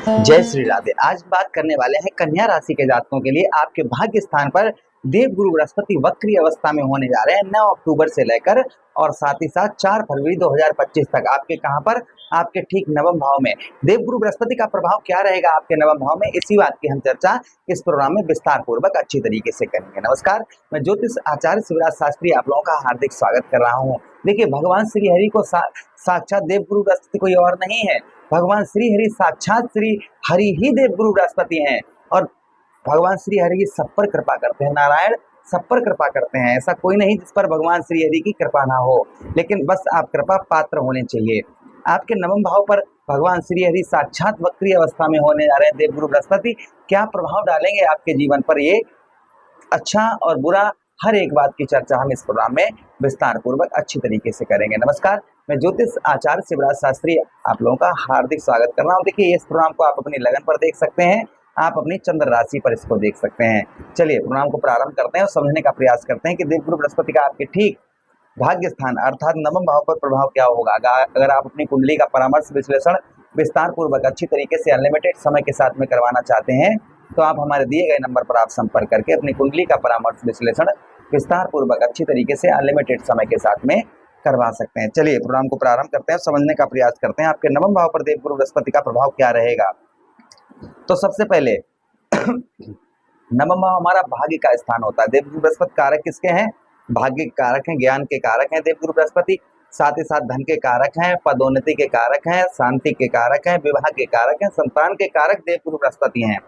जय श्री राधे। आज बात करने वाले हैं कन्या राशि के जातकों के लिए आपके भाग्य स्थान पर देवगुरु बृहस्पति वक्री अवस्था में होने जा रहे हैं 9 अक्टूबर से लेकर और साथ ही साथ 4 फरवरी 2025 तक। आपके कहां पर? आपके ठीक नवम भाव में देवगुरु बृहस्पति का प्रभाव क्या रहेगा आपके नवम भाव में, इसी बात की हम चर्चा इस प्रोग्राम में विस्तार पूर्वक अच्छी तरीके से करेंगे। नमस्कार, मैं ज्योतिष आचार्य शिवराज शास्त्री आप लोगों का हार्दिक स्वागत कर रहा हूँ। देखिए, भगवान श्री हरि को साक्षात देवगुरु बृहस्पति कोई और नहीं है। भगवान श्री हरि साक्षात श्री हरि ही देवगुरु बृहस्पति हैं और भगवान श्री हरि सब पर कृपा करते हैं। नारायण सब पर कृपा करते हैं, ऐसा कोई नहीं जिस पर भगवान श्री हरि की कृपा ना हो, लेकिन बस आप कृपा पात्र होने चाहिए। आपके नवम भाव पर भगवान श्री हरि साक्षात वक्री अवस्था में होने जा रहे हैं देवगुरु बृहस्पति। क्या प्रभाव डालेंगे आपके जीवन पर, ये अच्छा और बुरा हर एक बात की चर्चा हम इस प्रोग्राम में विस्तार पूर्वक अच्छी तरीके से करेंगे। नमस्कार, मैं ज्योतिष आचार्य शिवराज शास्त्री आप लोगों का हार्दिक स्वागत कर रहा हूँ। देखिए, इस प्रोग्राम को आप अपनी लगन पर देख सकते हैं, आप अपनी चंद्र राशि पर इसको देख सकते हैं। चलिए प्रोग्राम को प्रारंभ करते हैं और समझने का प्रयास करते हैं कि देवगुरु बृहस्पति का आपके ठीक भाग्य स्थान अर्थात नवम भाव पर प्रभाव क्या होगा। अगर आप अपनी कुंडली का परामर्श विश्लेषण विस्तार पूर्वक अच्छी तरीके से अनलिमिटेड समय के साथ में करवाना चाहते हैं तो आप हमारे दिए गए नंबर पर आप संपर्क करके अपनी कुंडली का परामर्श विश्लेषण विस्तार पूर्वक अच्छी तरीके से अनलिमिटेड समय के साथ में करवा सकते हैं। चलिए प्रोग्राम को प्रारंभ करते हैं, समझने का प्रयास करते हैं आपके नवम भाव पर देवगुरु बृहस्पति का प्रभाव क्या रहेगा। तो सबसे पहले नवम भाव हमारा भाग्य का स्थान होता है। देवगुरु बृहस्पति कारक किसके हैं? भाग्य के कारक हैं, ज्ञान के कारक हैं देवगुरु बृहस्पति, साथ ही साथ धन के कारक हैं, पदोन्नति के कारक हैं, शांति के कारक हैं, विवाह के कारक हैं, संतान के कारक देवगुरु बृहस्पति हैं।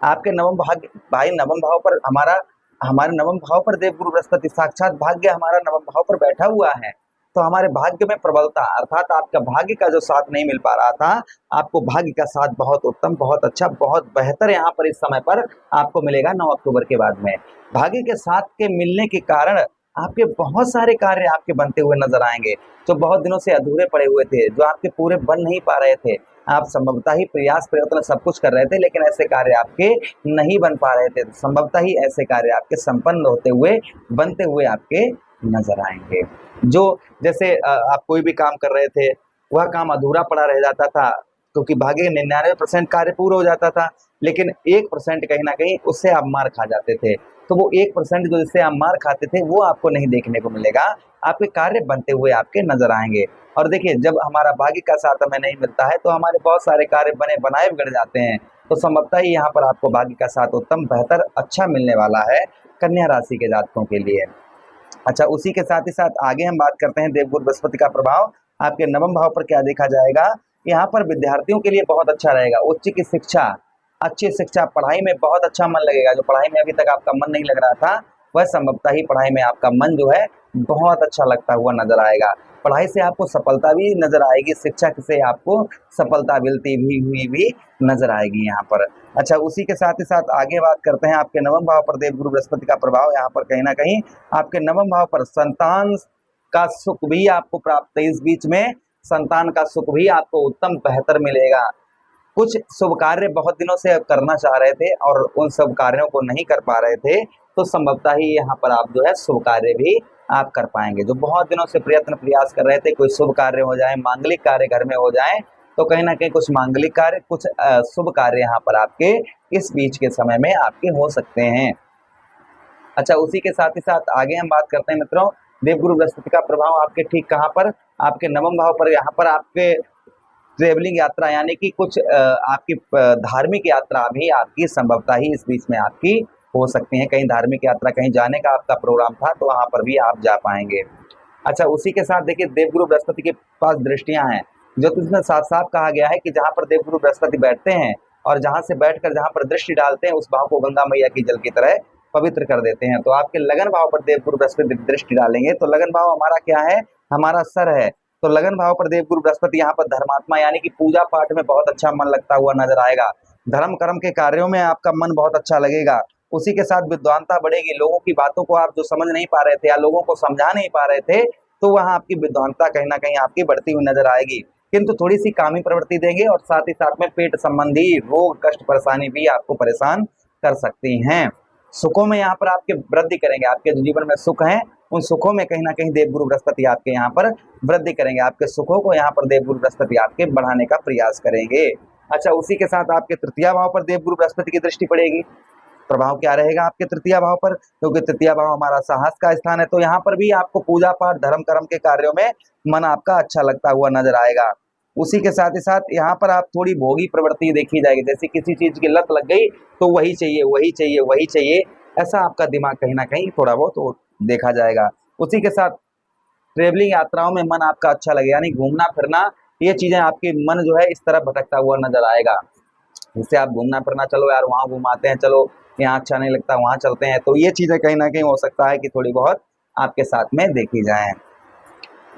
आपके नवम भाई नवम भाव पर हमारे नवम भाव पर देवगुरु बृहस्पति साक्षात भाग्य हमारा नवम भाव पर बैठा हुआ है, तो हमारे भाग्य में प्रबलता अर्थात आपका भाग्य का जो साथ नहीं मिल पा रहा था, आपको भाग्य का साथ बहुत उत्तम, बहुत अच्छा, बहुत बेहतर यहाँ पर इस समय पर आपको मिलेगा 9 अक्टूबर के बाद में। भाग्य के साथ के मिलने के कारण आपके बहुत सारे कार्य आपके बनते हुए नजर आएंगे जो बहुत दिनों से अधूरे पड़े हुए थे, जो आपके पूरे बन नहीं पा रहे थे। आप संभवतः ही प्रयास प्रयत्न सब कुछ कर रहे थे लेकिन ऐसे कार्य आपके नहीं बन पा रहे थे, तो संभवतः ही ऐसे कार्य आपके संपन्न होते हुए बनते हुए आपके नजर आएंगे। जो जैसे आप कोई भी काम कर रहे थे वह काम अधूरा पड़ा रह जाता था क्योंकि भाग्य 99% कार्य पूरा हो जाता था, लेकिन 1% कहीं ना कहीं उससे आप मार खा जाते थे। तो वो 1% जो जिससे आप मार खाते थे वो आपको नहीं देखने को मिलेगा, आपके कार्य बनते हुए आपके नजर आएंगे। और देखिए, जब हमारा भाग्य का साथ हमें नहीं मिलता है तो हमारे बहुत सारे कार्य बने बनाए बिगड़ जाते हैं, तो संभवतः ही यहाँ पर आपको भाग्य का साथ उत्तम, बेहतर, अच्छा मिलने वाला है कन्या राशि के जातकों के लिए। अच्छा, उसी के साथ ही साथ आगे हम बात करते हैं देवगुरु बृहस्पति का प्रभाव आपके नवम भाव पर क्या देखा जाएगा। यहाँ पर विद्यार्थियों के लिए बहुत अच्छा रहेगा। उच्च की शिक्षा, अच्छी शिक्षा, पढ़ाई में बहुत अच्छा मन लगेगा। जो पढ़ाई में अभी तक आपका मन नहीं लग रहा था वह संभवतः ही पढ़ाई में आपका मन जो है बहुत अच्छा लगता हुआ नजर आएगा। पढ़ाई से आपको सफलता भी नजर आएगी, शिक्षा से आपको सफलता मिलती हुई भी नजर आएगी यहाँ पर। अच्छा, उसी के साथ ही साथ आगे बात करते हैं आपके नवम भाव पर देवगुरु बृहस्पति का प्रभाव। यहाँ पर कहीं ना कहीं आपके नवम भाव पर संतान का सुख भी आपको प्राप्त है। इस बीच में संतान का सुख भी आपको उत्तम बेहतर मिलेगा। कुछ शुभ कार्य बहुत दिनों से आप करना चाह रहे थे और उन सब कार्यों को नहीं कर पा रहे थे, तो संभवतः ही यहाँ पर आप जो है शुभ कार्य भी आप कर पाएंगे। जो बहुत दिनों से प्रयत्न प्रयास कर रहे थे कोई शुभ कार्य हो जाए, मांगलिक कार्य घर में हो जाए, तो कहीं ना कहीं कुछ मांगलिक कार्य, कुछ शुभ कार्य यहाँ पर आपके इस बीच के समय में आपके हो सकते हैं। अच्छा, उसी के साथ ही साथ आगे हम बात करते हैं मित्रों देवगुरु बृहस्पति का प्रभाव आपके ठीक कहाँ पर, आपके नवम भाव पर। यहाँ पर आपके ट्रेवलिंग यात्रा यानी कि कुछ आपकी धार्मिक यात्रा भी आपकी संभवतः ही इस बीच में आपकी हो सकती है। कहीं धार्मिक यात्रा, कहीं जाने का आपका प्रोग्राम था तो वहां पर भी आप जा पाएंगे। अच्छा, उसी के साथ देखिए देवगुरु बृहस्पति के पास दृष्टियां हैं, जो इसमें साफ साफ कहा गया है कि जहां पर देवगुरु बृहस्पति बैठते हैं और जहां से बैठकर जहां पर दृष्टि डालते हैं उस भाव को गंगा मैया की जल की तरह पवित्र कर देते हैं। तो आपके लगन भाव पर देवगुरु बृहस्पति दृष्टि डालेंगे तो लगन भाव हमारा क्या है, हमारा सर है, तो लगन भाव पर देवगुरु बृहस्पति यहाँ पर धर्मात्मा यानी कि पूजा पाठ में बहुत अच्छा मन लगता हुआ नजर आएगा। धर्म कर्म के कार्यों में आपका मन बहुत अच्छा लगेगा। उसी के साथ विद्वानता बढ़ेगी। लोगों की बातों को आप जो समझ नहीं पा रहे थे या लोगों को समझा नहीं पा रहे थे, तो वहां आपकी विद्वानता कहीं ना कहीं आपकी बढ़ती हुई नजर आएगी। किंतु थोड़ी सी कामी प्रवृत्ति देंगे और साथ ही साथ में पेट संबंधी रोग, कष्ट, परेशानी भी आपको परेशान कर सकती हैं। सुखों में यहाँ पर आपके वृद्धि करेंगे। आपके जो जीवन में सुख हैं उन सुखों में कहीं ना कहीं देवगुरु बृहस्पति आपके यहाँ पर वृद्धि करेंगे। आपके सुखों को यहाँ पर देवगुरु बृहस्पति आपके बढ़ाने का प्रयास करेंगे। अच्छा, उसी के साथ आपके तृतीय भाव पर देवगुरु बृहस्पति की दृष्टि पड़ेगी। प्रभाव क्या रहेगा आपके तृतीय भाव पर, क्योंकि तृतीय भाव हमारा साहस का स्थान है। तो यहाँ पर भी आपको पूजा पाठ धर्म कर्म के कार्यों में मन आपका अच्छा लगता हुआ नजर आएगा। उसी के साथ ही साथ यहाँ पर आप थोड़ी भोगी प्रवृत्ति देखी जाएगी, जैसे किसी चीज की लत लग गई तो वही चाहिए वही चाहिए वही चाहिए, ऐसा आपका दिमाग कहीं ना कहीं थोड़ा बहुत तो देखा जाएगा। उसी के साथ ट्रेवलिंग यात्राओं में मन आपका अच्छा लगे, यानी घूमना फिरना, ये चीजें आपके मन जो है इस तरफ भटकता हुआ नजर आएगा। जिससे आप घूमना फिरना, चलो यार वहाँ घुमाते हैं, चलो यहाँ अच्छा नहीं लगता वहाँ चलते हैं, तो ये चीजें कहीं ना कहीं हो सकता है कि थोड़ी बहुत आपके साथ में देखी जाए।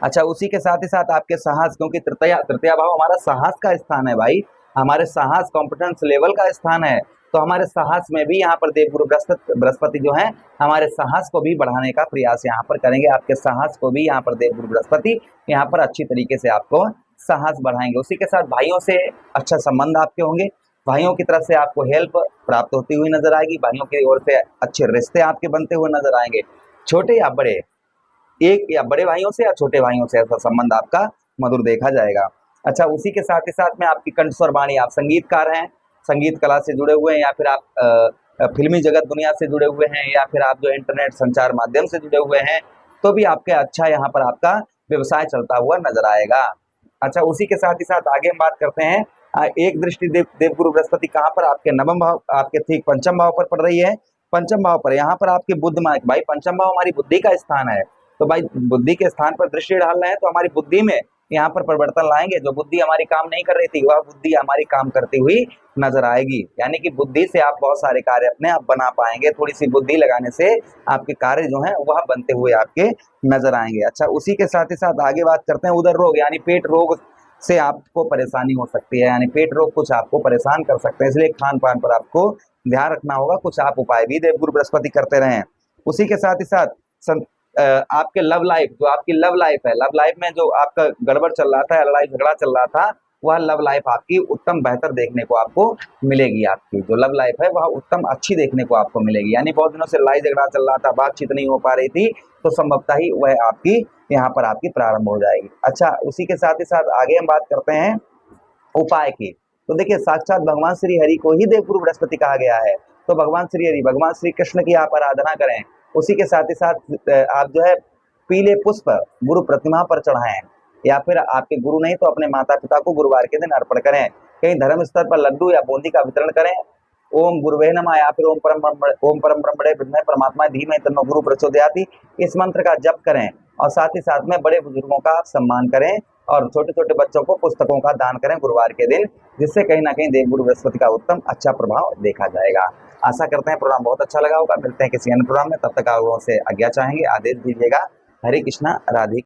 अच्छा, उसी के साथ ही साथ आपके साहस, क्योंकि तृतीय तृतीय भाव हमारा साहस का स्थान है भाई, हमारे साहस कॉम्पिटेंस लेवल का स्थान है। तो हमारे साहस में भी यहाँ पर देवगुरु बृहस्पति जो है हमारे साहस को भी बढ़ाने का प्रयास यहाँ पर करेंगे। आपके साहस को भी यहाँ पर देवगुरु बृहस्पति यहाँ पर अच्छी तरीके से आपको साहस बढ़ाएंगे। उसी के साथ भाइयों से अच्छा संबंध आपके होंगे, भाइयों की तरफ से आपको हेल्प प्राप्त होती हुई नजर आएगी, भाइयों की ओर से अच्छे रिश्ते आपके बनते हुए नजर आएंगे, छोटे या बड़े, एक या बड़े भाइयों से या छोटे भाइयों से ऐसा संबंध आपका मधुर देखा जाएगा। अच्छा, उसी के साथ ही साथ में आपकी कंठस्वर वाणी, आप संगीतकार हैं, संगीत कला से जुड़े हुए हैं, या फिर आप फिल्मी जगत दुनिया से जुड़े हुए हैं, या फिर आप जो इंटरनेट संचार माध्यम से जुड़े हुए हैं, तो भी आपके अच्छा यहाँ पर आपका व्यवसाय चलता हुआ नजर आएगा। अच्छा, उसी के साथ ही साथ आगे हम बात करते हैं, एक दृष्टि देवगुरु बृहस्पति कहाँ पर, आपके नवम भाव, आपके ठीक पंचम भाव पर पड़ रही है। पंचम भाव पर यहाँ पर आपकी बुद्धि, भाई पंचम भाव हमारी बुद्धि का स्थान है, तो भाई बुद्धि के स्थान पर दृष्टि डाल रहे हैं तो हमारी बुद्धि में यहाँ पर परिवर्तन लाएंगे। जो बुद्धि हमारी काम नहीं कर रही थी वह बुद्धि हमारी काम करती हुई नजर आएगी, यानी कि बुद्धि से आप बहुत सारे कार्य अपने आप बना पाएंगे। थोड़ी सी बुद्धि लगाने से आपके कार्य जो है वह बनते हुए आपके नजर आएंगे। अच्छा, उसी के साथ ही साथ आगे बात करते हैं उदर रोग, यानी पेट रोग से आपको परेशानी हो सकती है, यानी पेट रोग कुछ आपको परेशान कर सकते हैं, इसलिए खान पान पर आपको ध्यान रखना होगा। कुछ आप उपाय भी देवगुरु बृहस्पति करते रहें। उसी के साथ ही साथ आपके लव लाइफ, जो आपकी लव लाइफ है, लव लाइफ में जो आपका गड़बड़ चल रहा था, लड़ाई झगड़ा चल रहा था, वह लव लाइफ आपकी उत्तम बेहतर देखने को आपको मिलेगी। आपकी जो लव लाइफ है वह उत्तम अच्छी देखने को आपको मिलेगी, यानी बहुत दिनों से लड़ाई झगड़ा चल रहा था, बातचीत नहीं हो पा रही थी, तो संभवतः ही वह आपकी यहाँ पर आपकी प्रारंभ हो जाएगी। अच्छा, उसी के साथ ही साथ आगे हम बात करते हैं उपाय की। तो देखिए, साक्षात भगवान श्री हरि को ही देवगुरु बृहस्पति कहा गया है, तो भगवान श्री हरि, भगवान श्री कृष्ण की आप आराधना करें। उसी के साथ ही साथ आप जो है पीले पुष्प गुरु प्रतिमा पर चढ़ाएं, या फिर आपके गुरु नहीं तो अपने माता पिता को गुरुवार के दिन अर्पण करें। कहीं धर्म स्तर पर लड्डू या बूंदी का वितरण करें। ओम गुरुवे नमः, या फिर ओम परम ब्रह्मणे विद्महे परमात्मा धीमहि तन्नो गुरु प्रचोदयाति, इस मंत्र का जप करें। और साथ ही साथ में बड़े बुजुर्गों का आप सम्मान करें, और छोटे छोटे बच्चों को पुस्तकों का दान करें गुरुवार के दिन, जिससे कहीं ना कहीं देवगुरु बृहस्पति का उत्तम अच्छा प्रभाव देखा जाएगा। आशा करते हैं प्रोग्राम बहुत अच्छा लगा होगा। मिलते हैं किसी अन्य प्रोग्राम में, तब तक आप लोगों से आज्ञा चाहेंगे, आदेश दीजिएगा। हरे कृष्णा, राधे।